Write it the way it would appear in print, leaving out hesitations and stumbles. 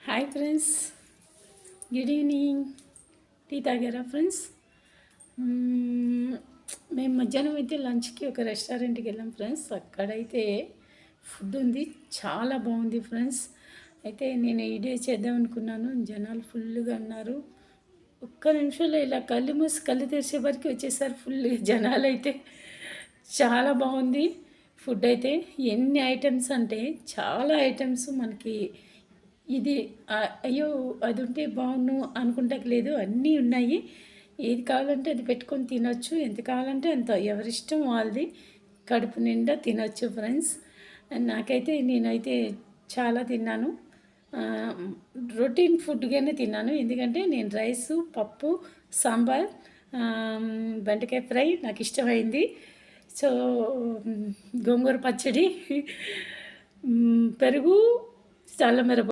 Hi friends, good evening. Tea తాగారా friends? మేము మధ్యాహ్నం అయితే లంచ్కి ఒక రెస్టారెంట్కి వెళ్ళాం ఫ్రెండ్స్. అక్కడైతే ఫుడ్ ఉంది, చాలా బాగుంది ఫ్రెండ్స్. అయితే నేను వీడియో చేద్దాం అనుకున్నాను, జనాలు ఫుల్గా ఉన్నారు. ఒక్క నిమిషంలో ఇలా కళ్ళు మూసి కళ్ళు తెరిచే వరకు వచ్చేసారు ఫుల్గా జనాలు. అయితే చాలా బాగుంది ఫుడ్. అయితే ఎన్ని ఐటమ్స్ అంటే చాలా ఐటమ్స్ మనకి. ఇది అయ్యో అది ఉంటే బాగుండు అనుకుంటాకి లేదు, అన్నీ ఉన్నాయి. ఏది కావాలంటే అది పెట్టుకొని తినొచ్చు, ఎంత కావాలంటే అంత, ఎవరిష్టం వాళ్ళది. కడుపు నిండా తినొచ్చు ఫ్రెండ్స్. నాకైతే నేనైతే చాలా తిన్నాను. రొటీన్ ఫుడ్గానే తిన్నాను, ఎందుకంటే నేను రైసు, పప్పు, సాంబార్, బెండకాయ ఫ్రై నాకు ఇష్టమైంది. సో గోంగూర పచ్చడి, పెరుగు, చల్లమిరప